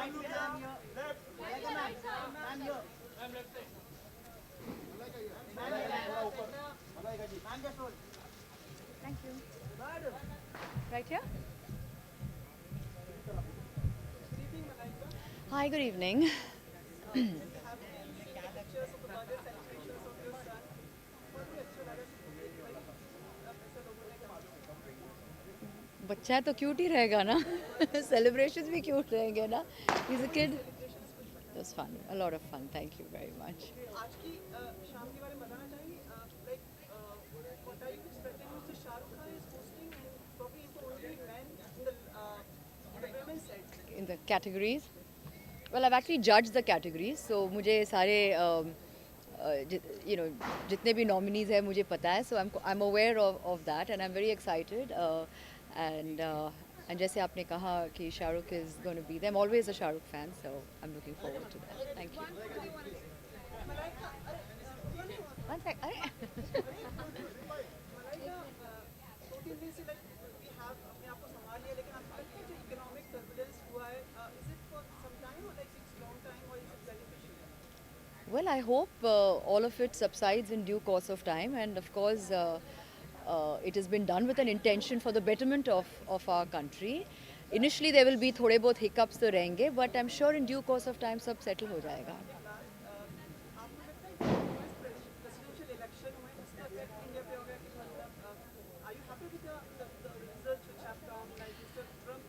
Thank you. Right here? Hi, good evening. बच्चा है तो क्यूट ही रहेगा ना सेलिब्रेशंस भी क्यूट रहेंगे ना He's a kid. It was fun, a lot of fun. Thank you very much. आज की शाम के बारे में बताना चाहेंगे like what are you expecting Mr. Shah Rukh Khan is hosting and probably is the only man in the women's set. In the categories, well, I've actually judged the categories, so मुझे सारे you know जितने भी nominees हैं मुझे पता है, so I'm aware of that and I'm very excited and and जैसे आपने कहा कि Shahrukh is going to be there. I'm always a Shahrukh fan, so I'm looking forward to that. Thank you. One sec. अरे मलाइका 2-3 दिन से like we have अपने आप को संभाल लिया लेकिन आपको लगता है जो इकोनॉमिक टर्बुलेंस हुआ है is it for some time or like it's long time or is it beneficial? Well, I hope all of it subsides in due course of time, and of course, it has been done with an intention for the betterment of our country. Initially, there will be थोड़े बहुत hiccups तो रहेंगे, but I'm sure in due course of time सब settle हो जाएगा. आपको लगता है कि यूएस प्रेसिडेंशियल इलेक्शन हुए उसका इफेक्ट इंडिया पे होगा कि मतलब are you happy with the results which have come like Mr. Trump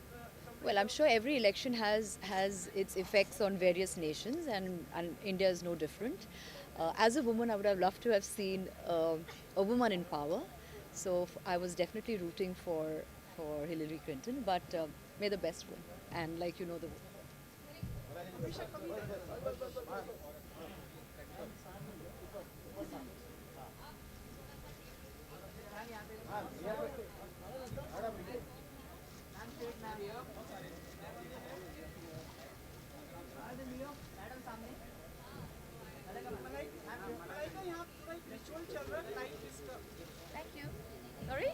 Well, I'm sure every election has its effects on various nations, and India is no different. As a woman, I would have loved to have seen a woman in power. So I was definitely rooting for Hillary Clinton, but may the best win. And like you know, the हमेशा कभी मलाइका यहाँ पूरा एक ritual चल रहा है light इसका Thank you. Sorry?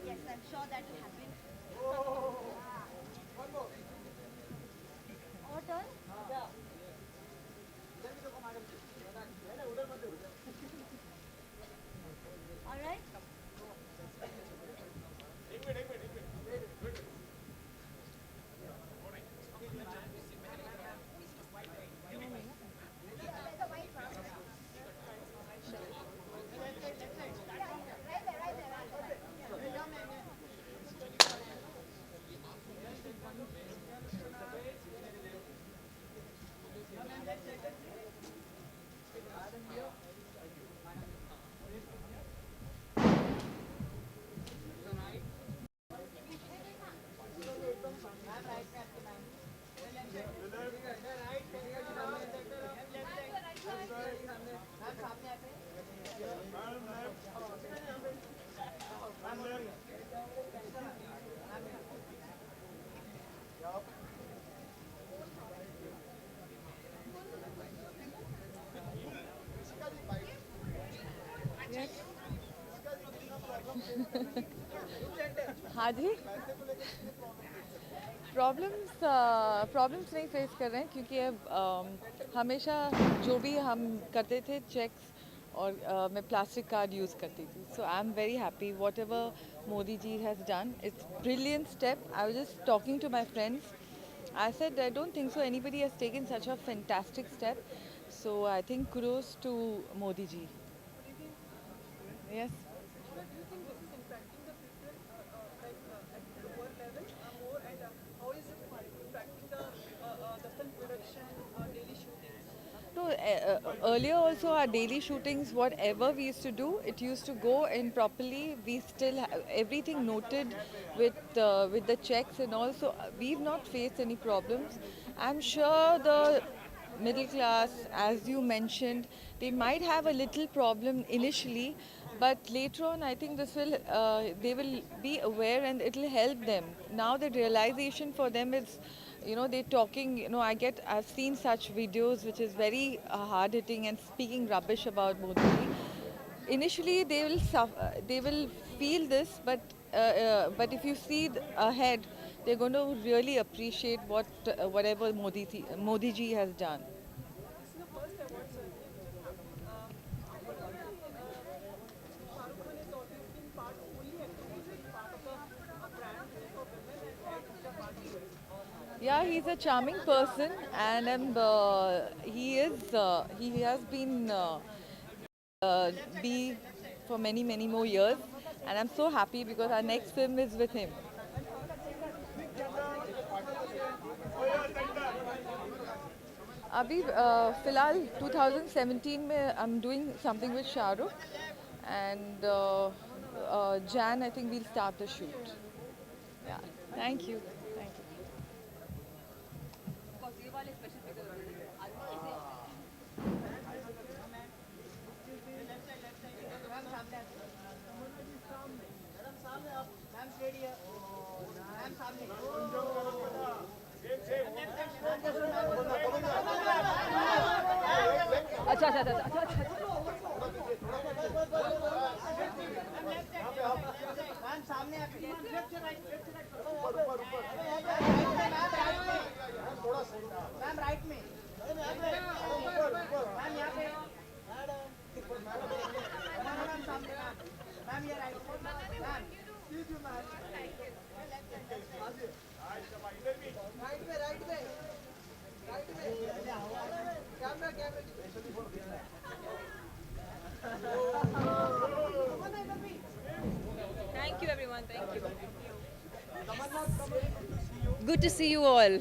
Yes, I'm sure that will happen. Our turn? All right. आज ही प्रॉब्लम्स नहीं फेस कर रहे हैं क्योंकि अब हमेशा जो भी हम करते थे चेक्स और मैं प्लास्टिक कार्ड यूज़ करती थी. So I am very happy whatever Modi ji has done. It's brilliant step. I was just talking to my friends. I said I don't think so anybody has taken such a fantastic step. So I think kudos to Modi ji. Yes. So do you think this is impacting the people at lower level more, and how is it impacting the film production, daily shootings? No, earlier also our daily shootings, whatever we used to do, it used to go in properly. We still have everything noted with the checks and all. So we've not faced any problems. I'm sure the middle class, as you mentioned, they might have a little problem initially, but later on, I think they will be aware and it will help them. Now the realization for them is, they're talking, I've seen such videos which is very hard hitting and speaking rubbish about Modi. Initially, they will feel this, but if you see ahead, they're going to really appreciate whatever Modi ji has done. This is the first award ceremony which is happening. Shah Rukh Khan has always been only acting has been part of a brand for women, and Pooja Patil is. Yeah, he's a charming person, and he has been be for many many more years, and I'm so happy because our next film is with him. अभी फ़िलहाल 2017 में I'm doing something with Shah Rukh, and Jan I think we'll start the shoot. Yeah, thank you. Thank you, everyone. Thank you. Good to see you all.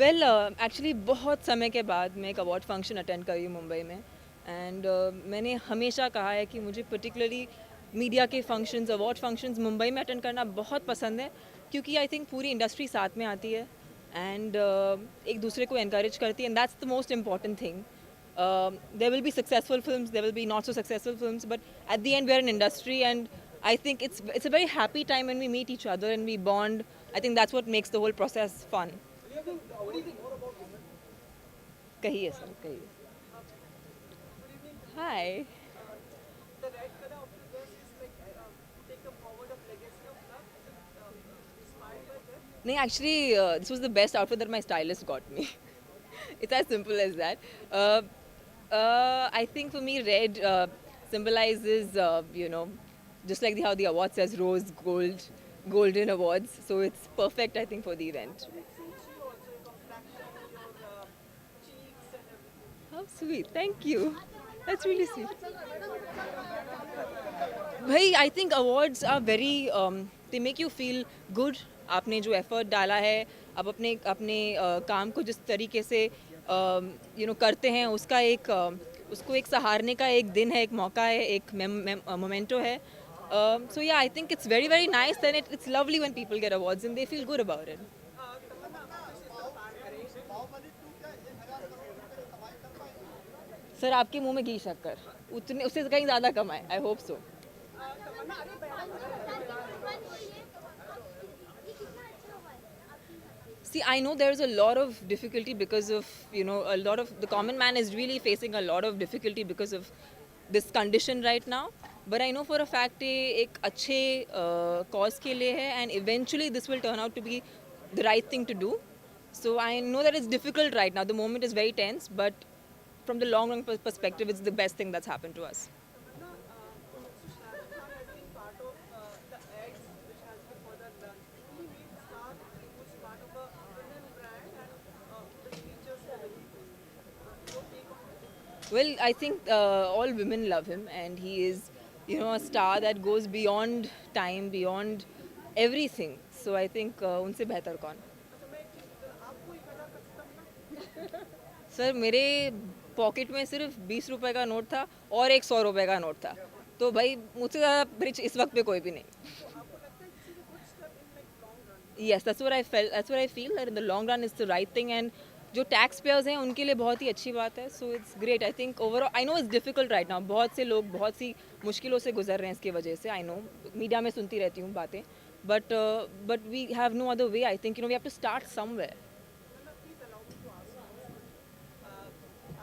Well, actually बहुत समय के बाद मैं एक award function attend कर रही हूँ मुंबई में, एंड मैंने हमेशा कहा है कि मुझे पर्टिकुलरली मीडिया के फंक्शंस, अवार्ड फंक्शंस मुंबई में अटेंड करना बहुत पसंद है, क्योंकि आई थिंक पूरी इंडस्ट्री साथ में आती है एंड एक दूसरे को एनकरेज करती है, and that's the most important thing. There will be successful films, there will be not so successful films, but at the end we are an industry, and I think it's a very happy time when we meet each other and we bond. I think that's what makes the whole process fun. कहिए sir, कहिए. Hi. The red color of the dress is like take a forward of legacy of love. Is it inspired by that? No, actually, this was the best outfit that my stylist got me. It's as simple as that. I think for me, red symbolizes, just like how the award says rose, gold, golden awards. So it's perfect, I think, for the event. It suits you also, your complexion, your cheeks and everything. How sweet. Thank you. That's really sweet. Bhai, I think awards are very, they make you feel good. आपने जो effort डाला है, आप अपने काम को जिस तरीके से करते हैं, उसको एक सहारने का एक दिन है, एक मौका है, एक मोमेंटो है. So yeah, I think it's very very nice, and it's lovely when people get awards and they feel good about it. Sir आपके मुंह में घी शक्कर उतने उससे कहीं ज़्यादा कमाए. I hope so. See, I know there's a lot of difficulty because of, a lot of the common man is really facing a lot of difficulty because of this condition right now. But I know for a fact ये एक अच्छे cause के लिए है and eventually this will turn out to be the right thing to do. So I know that it's difficult right now. The moment is very tense, but from the long run perspective, it's the best thing that's happened to us. So Shah Rukh Khan has been part of the eggs which has been further launched. He made Star who's part of a women brand and which features Telugu films. Your take on this? Well, I think all women love him, and he is, a star that goes beyond time, beyond everything. So I think उनसे बेहतर कौन? अच्छा मैं एक चीज़ आपको 1,000 का सितम ना सर मेरे पॉकेट में सिर्फ 20 रुपए का नोट था और एक 100 रुपए का नोट था. तो भाई मुझसे ज़्यादा रिच इस वक्त पे कोई भी नहीं. आपको लगता है this is a good step in like long run. Yes, that's what I felt. That's what I feel that in the long run it's the right thing, and जो टैक्स पेयर्स हैं उनके लिए बहुत ही अच्छी बात है. So it's great. I think overall I know it's difficult right now. बहुत से लोग बहुत सी मुश्किलों से गुजर रहे हैं इसकी वजह से. आई नो मीडिया में सुनती रहती हूँ बातें, but we have no other way. I think we have to start somewhere. Please allow me to ask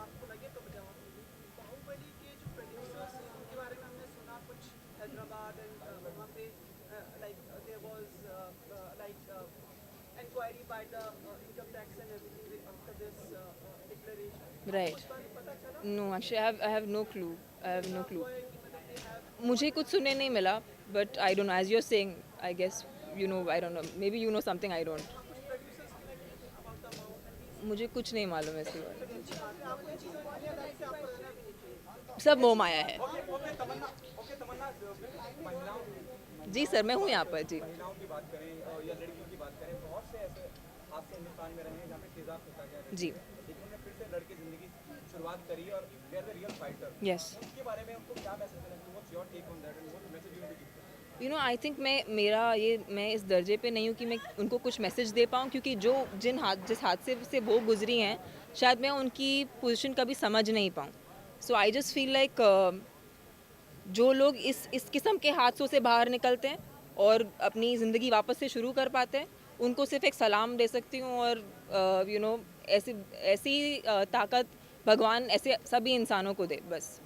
आपको लगे तो जवाब दीजिए. बाहुबली के जो प्रोड्यूसर्स हैं उनके बारे में हमने सुना कुछ हैदराबाद एंड वहाँ पे like there was like inquiry by the income tax and everything after this declaration. Right. पता चला no actually I have no clue. I have no clue. कि मतलब दे हैव मुझे कुछ सुनने नहीं मिला, but I don't know. As you are saying, I guess you know. I don't know. Maybe you know something I don't. कुछ producers connected about the amount and मुझे कुछ नहीं मालूम है इसके बारे में. अच्छी बात है. आपको ये चीज़ें मानिए लाइक से आपको रहना भी नहीं चाहिए. सब मोह माया है. जी सर, मैं हूँ यहाँ पर. जी महिलाओं की बात करें या लड़कियों की बात करें, बहुत से ऐसे हादसे हिंदुस्तान में रहे हैं जहाँ पे तेजाब होता गया है. जी. लेकिन उन्होंने फिर से लड़के जिंदगी शुरुआत करी और they are the real fighter. Yes. इसके बारे में उनको क्या मैसेज देना चाहिए? What's your take on that and what message you will give? You know I think मैं इस दर्जे पे नहीं हूँ कि मैं उनको कुछ मैसेज दे पाऊँ, क्योंकि जिस हादसे से वो गुजरी हैं शायद मैं उनकी पोजीशन कभी समझ नहीं पाऊँ. सो आई जस्ट फील लाइक जो लोग इस किस्म के हादसों से बाहर निकलते हैं और अपनी ज़िंदगी वापस से शुरू कर पाते हैं, उनको सिर्फ एक सलाम दे सकती हूँ. और ऐसी ऐसी ताकत भगवान ऐसे सभी इंसानों को दे बस.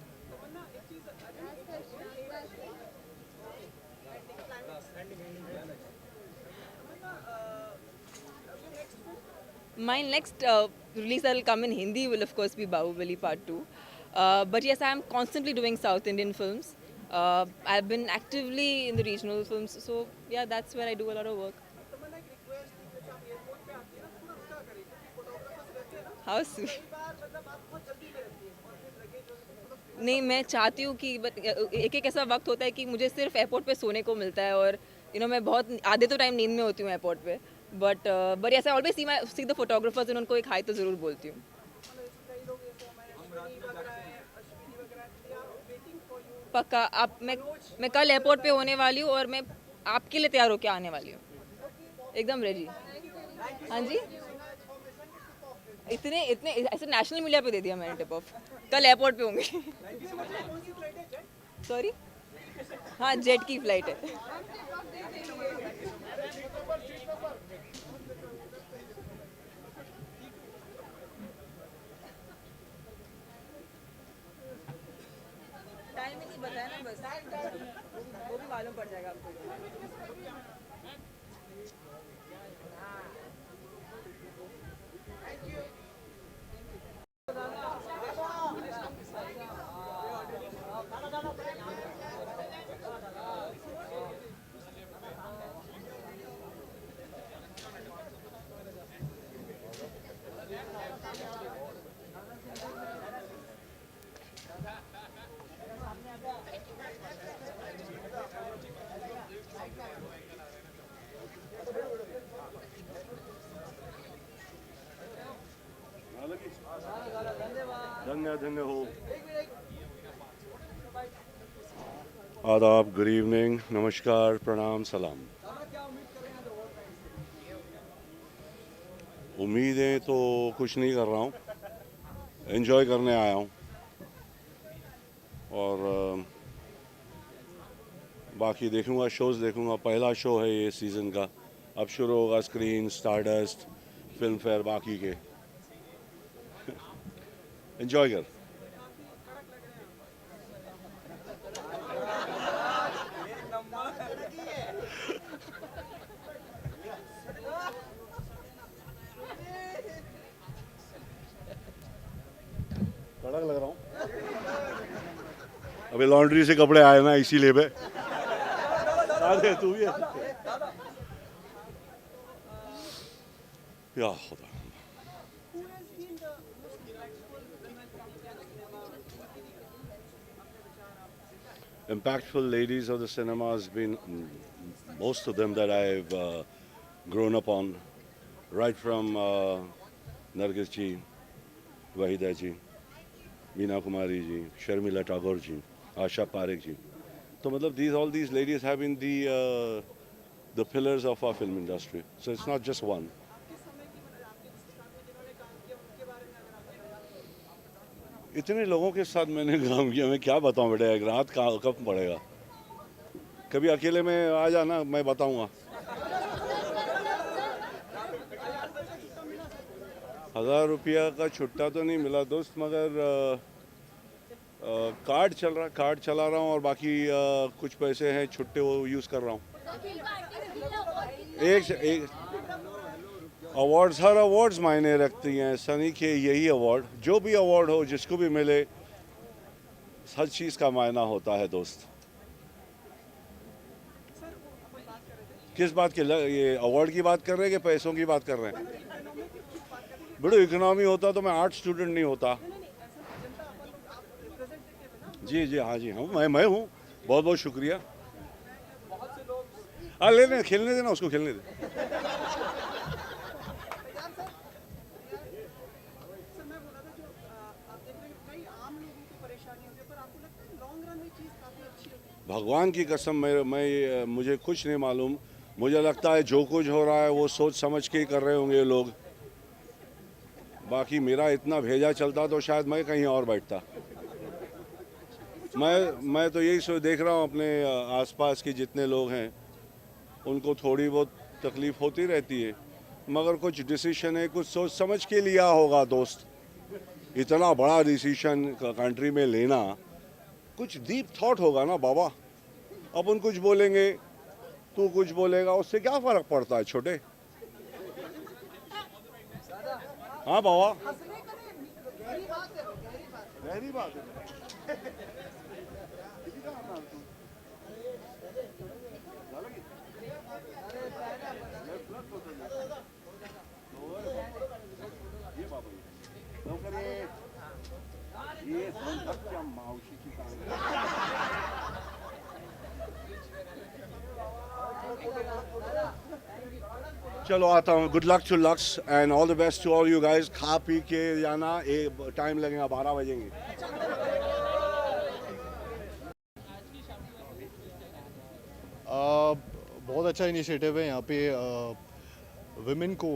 My next release that will come in Hindi will of course be Bahubali Part 2. But yes, I am constantly doing South Indian films. I've been actively in the regional films. So yeah, that's where I do a lot of work. तमन्ना एक request थी कि जब आप airport पे आती है ना थोड़ा रुका करें क्योंकि फोटोग्राफर्स रहते हैं ना How sweet. कई बार मतलब आप बहुत जल्दी में रहती है और फिर लगेज जो है थोड़ा नहीं, मैं चाहती हूँ कि एक एक ऐसा वक्त होता है कि मुझे सिर्फ एयरपोर्ट पे सोने को मिलता है, और मैं बहुत आधे तो टाइम नींद में होती हूँ एयरपोर्ट पे. But yes I always see the photographers and उनको एक हाई तो ज़रूर बोलती हूँ. कई लोग जैसे हमारे अश्विनी वगैरह हैं they are waiting for you. पक्का. आप मैं कल एयरपोर्ट पे होने वाली हूँ और मैं आपके लिए तैयार होकर आने वाली हूँ. एकदम रेडी. हाँ जी. इतने इतने ऐसे नेशनल मीडिया पे दे दिया मैंने टिप ऑफ. कल एयरपोर्ट पे होंगे. सॉरी. हाँ, जेट की फ्लाइट है. टाइम ही नहीं बताया ना, बस वो भी मालूम पड़ जाएगा आपको. दंगा दंगा हो. आदाब, गुड इवनिंग, नमस्कार, प्रणाम, सलाम. उम्मीदें तो कुछ नहीं कर रहा हूँ, एंजॉय करने आया हूँ. और बाकी देखूँगा, शोज़ देखूँगा. पहला शो है ये सीज़न का, अब शुरू होगा स्क्रीन, स्टारडस्ट, फिल्म फेयर, बाकी के. एंजॉय कर. अबे लॉन्ड्री से कपड़े आए ना इसीलिए बे अरे तू भी या खुदा Who has been the most impactful women from Indian cinema? impactful ladies of the cinema has been most of them that I've grown up on, right from Nargis ji, Wahida ji, Meena Kumari ji, Sharmila Tagore ji, Asha Parekh ji. So matlab all these ladies have been the pillars of our film industry. So it's not just one. आपके समय की मतलब आपके जिस काम में जिन्होंने काम किया उनके बारे में अगर आप बताएं। इतने लोगों के साथ मैंने काम किया, मैं क्या बताऊं बेटा, एक रात कब पड़ेगा। कभी अकेले में आ जाना, मैं बताऊंगा। 1000 रुपया का छुट्टा तो नहीं मिला दोस्त, मगर कार्ड चला रहा हूँ और बाकी कुछ पैसे हैं छुट्टे वो यूज़ कर रहा हूँ। एक अवार्ड्स, हर अवार्ड्स मायने रखती हैं सनी के, यही अवार्ड जो भी अवार्ड हो जिसको भी मिले, हर चीज़ का मायना होता है दोस्त। किस बात के ये अवार्ड की बात कर रहे हैं कि पैसों की बात कर रहे हैं? बड़ो इकोनॉमी होता तो मैं आर्ट स्टूडेंट नहीं होता। जी जी हाँ जी हाँ, मैं हूँ। बहुत बहुत शुक्रिया। हाँ लेने खेलने देना, उसको खेलने दे। सर मैं बोला था जो आप देख रहे हैं कई आम लोगों को परेशानी होती है, पर आपको लगता है लॉन्ग रन में चीज़ काफ़ी अच्छी होती है? भगवान की कसम मुझे कुछ नहीं मालूम। मुझे लगता है जो कुछ हो रहा है वो सोच समझ के ही कर रहे होंगे लोग। बाकी मेरा इतना भेजा चलता तो शायद मैं कहीं और बैठता। मैं तो यही देख रहा हूँ अपने आसपास के जितने लोग हैं उनको थोड़ी बहुत तकलीफ होती रहती है, मगर कुछ डिसीजन है कुछ सोच समझ के लिया होगा दोस्त। इतना बड़ा डिसीजन कंट्री में लेना कुछ डीप थॉट होगा ना बाबा। अपन कुछ बोलेंगे, तू कुछ बोलेगा, उससे क्या फर्क पड़ता है छोटे। हाँ बाबा, गहरी बात है। चलो आता हूँ। Good luck to Lux and all the best to all you guys. खा पी के जाना, टाइम लगेगा, 12 बजेंगे। बहुत अच्छा इनिशिएटिव है यहाँ पे। विमेन को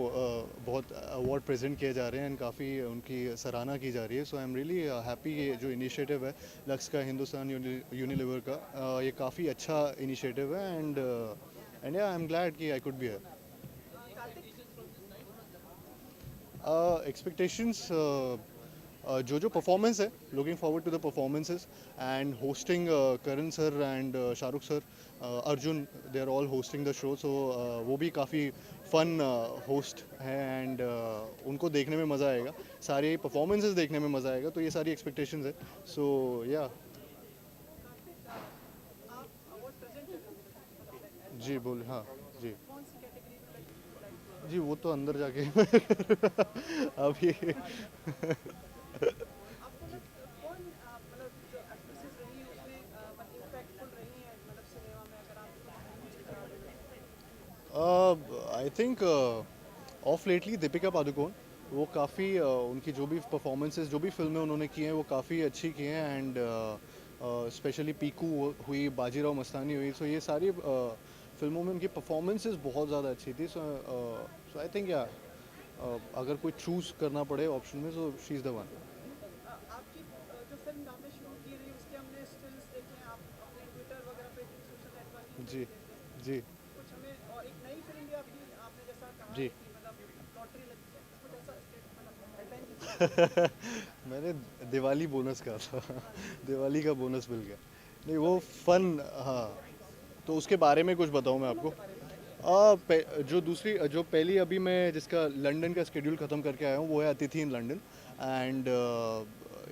बहुत अवार्ड प्रेजेंट किए जा रहे हैं एंड काफ़ी उनकी सराहना की जा रही है। सो आई एम रियली हैप्पी। ये जो इनिशिएटिव है लक्स का, हिंदुस्तान यूनिलीवर का, ये काफ़ी अच्छा इनिशिएटिव है एंड आई एम ग्लैड कि I could be here. Expectations जो परफॉर्मेंस है, looking forward to the performances and hosting Karan sir and Shahrukh sir, Arjun, they are all hosting the show. So वो भी काफ़ी फन होस्ट है एंड उनको देखने में मज़ा आएगा, सारे परफॉर्मेंसेस देखने में मज़ा आएगा। तो ये सारी एक्सपेक्टेशंस है। सो या जी बोल। हाँ जी जी, वो तो अंदर जाके अभी कौन मतलब जो एक्ट्रेसेस रही उसमें इम्पैक्टफुल रही है मतलब सिनेमा में, अगर आप I think of lately Deepika Padukone, वो काफ़ी उनकी जो भी परफॉर्मेंसेस, जो भी फिल्में उन्होंने की हैं वो काफ़ी अच्छी की हैं एंड स्पेशली पीकू हुई, बाजीराव मस्तानी हुई। सो ये सारी फिल्मों में उनकी परफॉर्मेंसेस बहुत ज़्यादा अच्छी थी। सो आई थिंक या अगर कोई चूज़ करना पड़े ऑप्शन में, so she is the one. आपकी जो फिल्म नाम में शुरू की रही उसके हमने स्टिल्स देखे हैं, आप अपने ट्विटर वगैरह पे सोशल नेटवर्क जी जी कुछ हमें, और एक नई फिल्म भी आपने जैसा कहा जी। कि मतलब लॉटरी लगी है, कुछ ऐसा मतलब हेडलाइन मैंने दिवाली बोनस कहा था दिवाली का बोनस मिल गया। नहीं वो फन, हाँ, तो उसके बारे में कुछ बताऊँ मैं आपको। जो पहली अभी मैं जिसका लंदन का स्केड्यूल ख़त्म करके आया हूँ वो है अतिथि इन लंदन एंड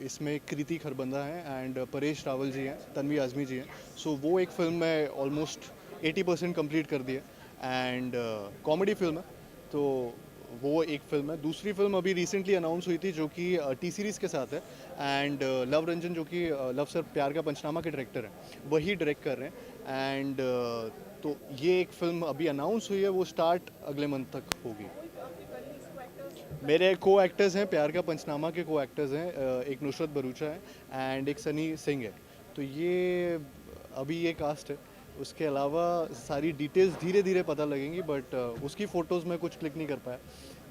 इसमें कृति खरबंदा हैं एंड परेश रावल जी हैं, तन्वी आज़मी जी हैं. सो वो एक फ़िल्म मैं ऑलमोस्ट 80% कंप्लीट कर दी है एंड कॉमेडी फिल्म है. तो वो एक फिल्म है. दूसरी फिल्म अभी रिसेंटली अनाउंस हुई थी जो कि टी सीरीज़ के साथ है एंड लव रंजन जो कि लव सर प्यार का पंचनामा के डायरेक्टर हैं वही डायरेक्ट कर रहे हैं एंड तो ये एक फिल्म अभी अनाउंस हुई है, वो स्टार्ट अगले मंथ तक होगी. मेरे को एक्टर्स हैं, प्यार का पंचनामा के को एक्टर्स हैं, एक नुसरत भरूचा है एंड एक सनी सिंह है. तो ये अभी ये कास्ट है. उसके अलावा सारी डिटेल्स धीरे धीरे पता लगेंगी बट उसकी फ़ोटोज़ मैं कुछ क्लिक नहीं कर पाया.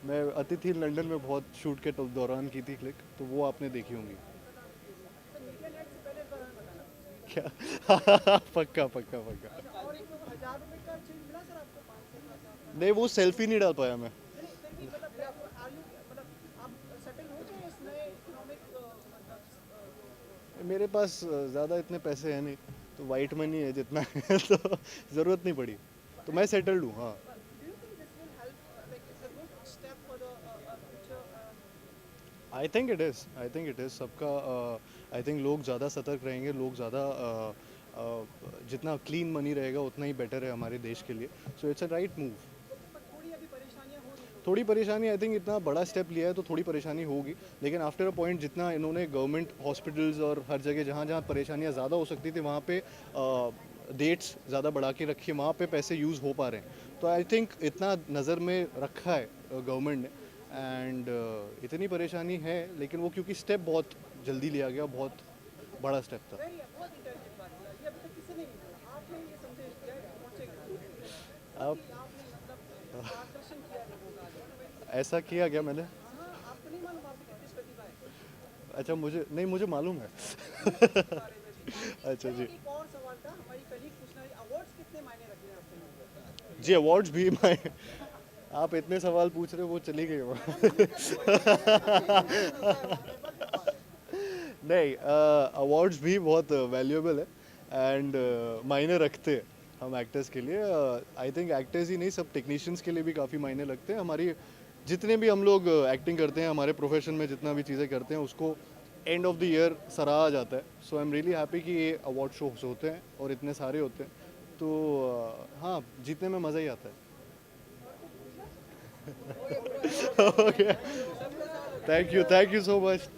मैं अतिथि लंदन में बहुत शूट के दौरान की थी क्लिक, तो वो आपने देखी होंगी. क्या पक्का पक्का पक्का. और एक 1000 रुपये का चेंज मिला सर आपको 500 नहीं, वो सेल्फी नहीं डाल पाया मैं. नहीं मतलब आप सेटल हो गए इस नए इकोनॉमिक मतलब मेरे पास ज़्यादा इतने पैसे हैं नहीं, तो वाइट मनी है जितना है तो ज़रूरत नहीं पड़ी, तो मैं सेटल्ड हूँ. हाँ, do you think this will help like it's a good step for the future I think it is सबका. आई थिंक लोग ज़्यादा सतर्क रहेंगे, लोग ज़्यादा जितना क्लीन मनी रहेगा उतना ही बेटर है हमारे देश के लिए. So it's a right move. पर थोड़ी अभी परेशानियां हो रही हैं थोड़ी परेशानी, आई थिंक इतना बड़ा स्टेप लिया है तो थोड़ी परेशानी होगी, लेकिन आफ्टर अ पॉइंट जितना इन्होंने गवर्नमेंट हॉस्पिटल्स और हर जगह जहाँ जहाँ परेशानियाँ ज़्यादा हो सकती थी वहाँ पे डेट्स ज़्यादा बढ़ा के रखी है, वहाँ पे पैसे यूज़ हो पा रहे हैं. तो आई थिंक इतना नज़र में रखा है गवर्नमेंट ने एंड इतनी परेशानी है, लेकिन वो क्योंकि स्टेप बहुत जल्दी लिया गया, बहुत बड़ा स्टेप था. वेरी बहुत इंटेलिजेंट बात है ये अभी तक किसी ने नहीं बोला आपने ये संदेश दिया है पहुंचेगा अब कि आपने मतलब मार्गदर्शन किया लोगों का ऐसा किया गया मैंने. हाँ आपको नहीं मालूम आपकी कितनी प्रतिभा है अच्छा, मुझे मालूम है. अच्छा जी. एक और सवाल था हमारी कलीग पूछना है अवार्ड्स कितने मायने रखते हैं आपके लिए जी अवार्ड्स भी मैं आप इतने सवाल पूछ रहे हो, वो चली गई वहाँ. नहीं, अवार्ड्स भी बहुत वैल्यूएबल है एंड मायने रखते हैं हम एक्टर्स के लिए. आई थिंक एक्टर्स ही नहीं, सब टेक्नीशियंस के लिए भी काफ़ी मायने लगते हैं. हमारी जितने भी हम लोग एक्टिंग करते हैं, हमारे प्रोफेशन में जितना भी चीज़ें करते हैं उसको एंड ऑफ द ईयर सराहा जाता है. सो आई एम रियली हैप्पी कि ये अवार्ड शोज होते हैं और इतने सारे होते हैं. तो हाँ, जीतने में मज़ा ही आता है. Okay, thank you so much.